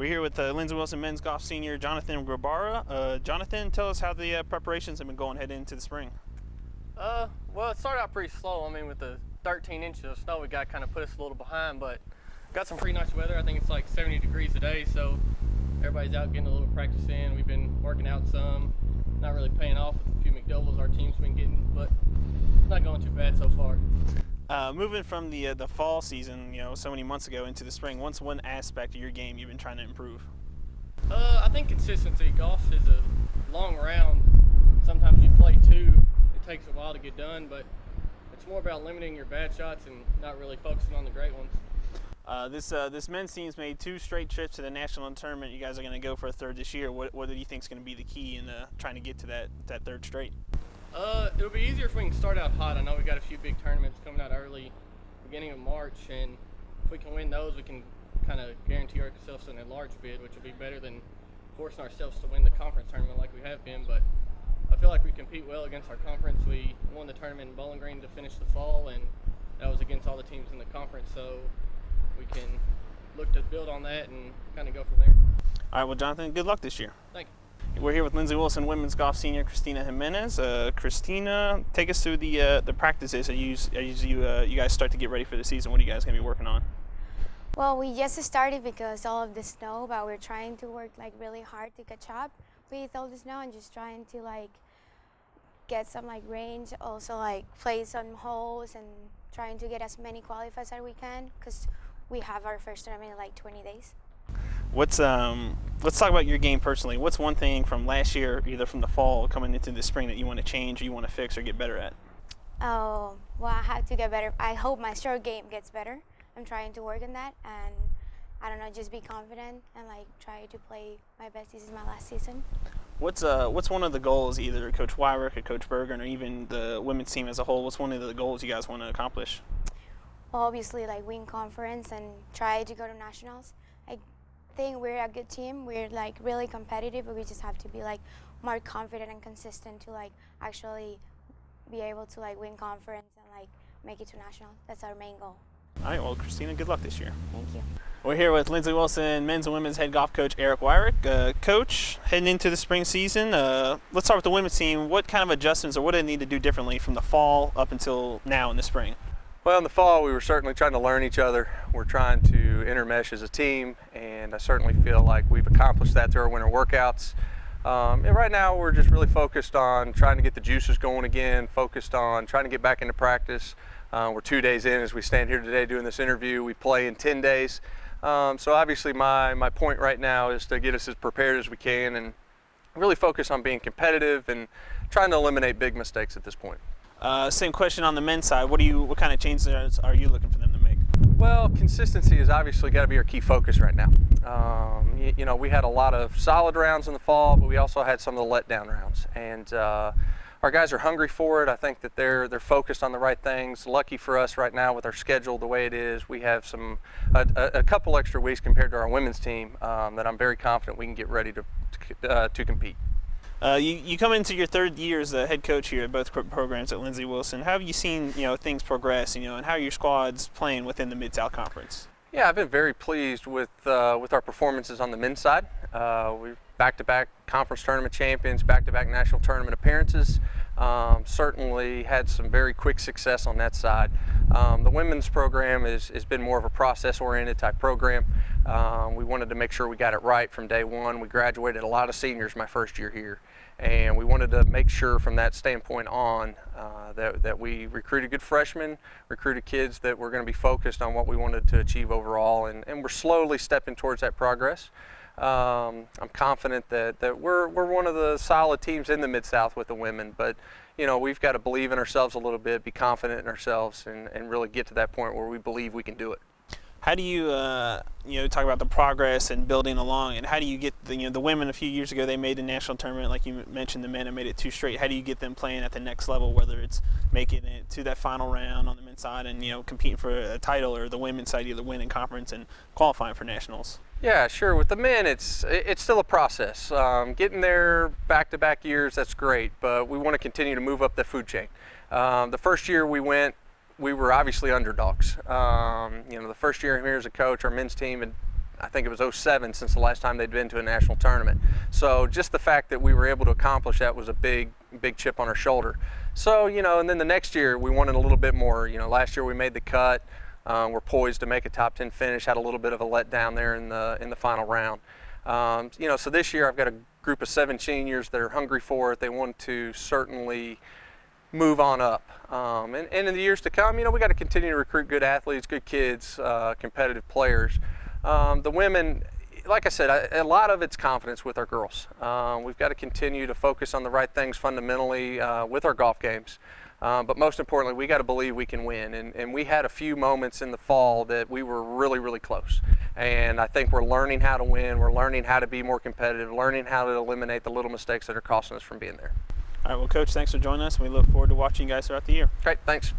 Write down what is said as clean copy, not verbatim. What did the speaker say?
We're here with Lindsey Wilson men's golf senior Jonathon Grabara. Jonathon, tell us how the preparations have been going heading into the spring. Well, it started out pretty slow. I mean, with the 13 inches of snow, we got kind of put us a little behind, but got some pretty nice weather. I think it's like 70 degrees today, so everybody's out getting a little practice in. We've been working out some, not really paying off with a few McDoubles our team's been getting, but it's not going too bad so far. Moving from the fall season, so many months ago into the spring, what's one aspect of your game you've been trying to improve? I think consistency. Golf is a long round. Sometimes you play two. It takes a while to get done, but it's more about limiting your bad shots and not really focusing on the great ones. This men's team's made 2 straight trips to the national tournament. You guys are going to go for a third this year. What do you think is going to be the key in trying to get to that third straight? It'll be easier if we can start out hot. I know we got a few big tournaments coming out early, beginning of March, and if we can win those, we can kind of guarantee ourselves an enlarged bid, which will be better than forcing ourselves to win the conference tournament like we have been. But I feel like we compete well against our conference. We won the tournament in Bowling Green to finish the fall, and that was against all the teams in the conference, so we can look to build on that and kind of go from there. All right, well, Jonathon, good luck this year. Thank you. We're here with Lindsey Wilson women's golf senior Cristina Jimenez. Cristina, take us through the practices as you guys start to get ready for the season. What are you guys going to be working on? Well, we just started because all of the snow, but we're trying to work really hard to catch up with all the snow and just trying to get some range, also play some holes and trying to get as many qualifiers as we can because we have our first tournament in 20 days. Let's talk about your game personally. What's one thing from last year, either from the fall coming into the spring, that you want to change or you want to fix or get better at? Oh, well, I have to get better. I hope my stroke game gets better. I'm trying to work on that, and I don't know, just be confident and try to play my best. This is my last season. What's one of the goals, either Coach Wyrick or Coach Bergen or even the women's team as a whole? What's one of the goals you guys want to accomplish? Well, obviously win conference and try to go to nationals. I think we're a good team. We're really competitive, but we just have to be more confident and consistent to actually be able to win conference and make it to national. That's our main goal. All right, well, Cristina, good luck this year. Thank you. We're here with Lindsey Wilson men's and women's head golf coach Eric Wyrick. Coach, heading into the spring season, let's start with the women's team. What kind of adjustments or what do they need to do differently from the fall up until now in the spring? Well, in the fall, we were certainly trying to learn each other. We're trying to intermesh as a team, and I certainly feel like we've accomplished that through our winter workouts. And right now, we're just really focused on trying to get the juices going again, focused on trying to get back into practice. We're 2 days in as we stand here today doing this interview. We play in 10 days. So obviously, my point right now is to get us as prepared as we can and really focus on being competitive and trying to eliminate big mistakes at this point. Same question on the men's side. What kind of changes are you looking for them to make? Well, consistency has obviously got to be our key focus right now. We had a lot of solid rounds in the fall, but we also had some of the letdown rounds. And our guys are hungry for it. I think that they're focused on the right things. Lucky for us right now with our schedule the way it is, we have a couple extra weeks compared to our women's team that I'm very confident we can get ready to compete. You come into your third year as the head coach here at both programs at Lindsey Wilson. How have you seen things progress, and how are your squads playing within the Mid-South Conference? Yeah, I've been very pleased with our performances on the men's side. We're back-to-back conference tournament champions, back-to-back national tournament appearances. Certainly had some very quick success on that side. The women's program has been more of a process-oriented type program. We wanted to make sure we got it right from day one. We graduated a lot of seniors my first year here, and we wanted to make sure from that standpoint on that we recruited good freshmen, recruited kids that were going to be focused on what we wanted to achieve overall, and we're slowly stepping towards that progress. I'm confident that we're one of the solid teams in the Mid-South with the women, but we've got to believe in ourselves a little bit, be confident in ourselves, and really get to that point where we believe we can do it. How do you talk about the progress and building along, and how do you get the women a few years ago, they made the national tournament, like you mentioned, the men have made it 2 straight. How do you get them playing at the next level, whether it's making it to that final round on the men's side and competing for a title, or the women's side either winning conference and qualifying for nationals? Yeah, sure. With the men, it's still a process. Getting there back-to-back years, that's great, but we want to continue to move up the food chain. The first year we went, we were obviously underdogs. The first year I'm here as a coach, our men's team had I think it was 07 since the last time they'd been to a national tournament. So just the fact that we were able to accomplish that was a big chip on our shoulder. So, and then the next year we wanted a little bit more. Last year we made the cut. We're poised to make a top 10 finish. Had a little bit of a letdown there in the final round. So this year I've got a group of 7 seniors that are hungry for it. They want to certainly move on up. And in the years to come, we got to continue to recruit good athletes, good kids, competitive players. The women, like I said, a lot of it's confidence with our girls. We've got to continue to focus on the right things fundamentally with our golf games. But most importantly, we got to believe we can win. And we had a few moments in the fall that we were really, really close. And I think we're learning how to win. We're learning how to be more competitive, learning how to eliminate the little mistakes that are costing us from being there. All right, well, Coach, thanks for joining us. We look forward to watching you guys throughout the year. Great, thanks.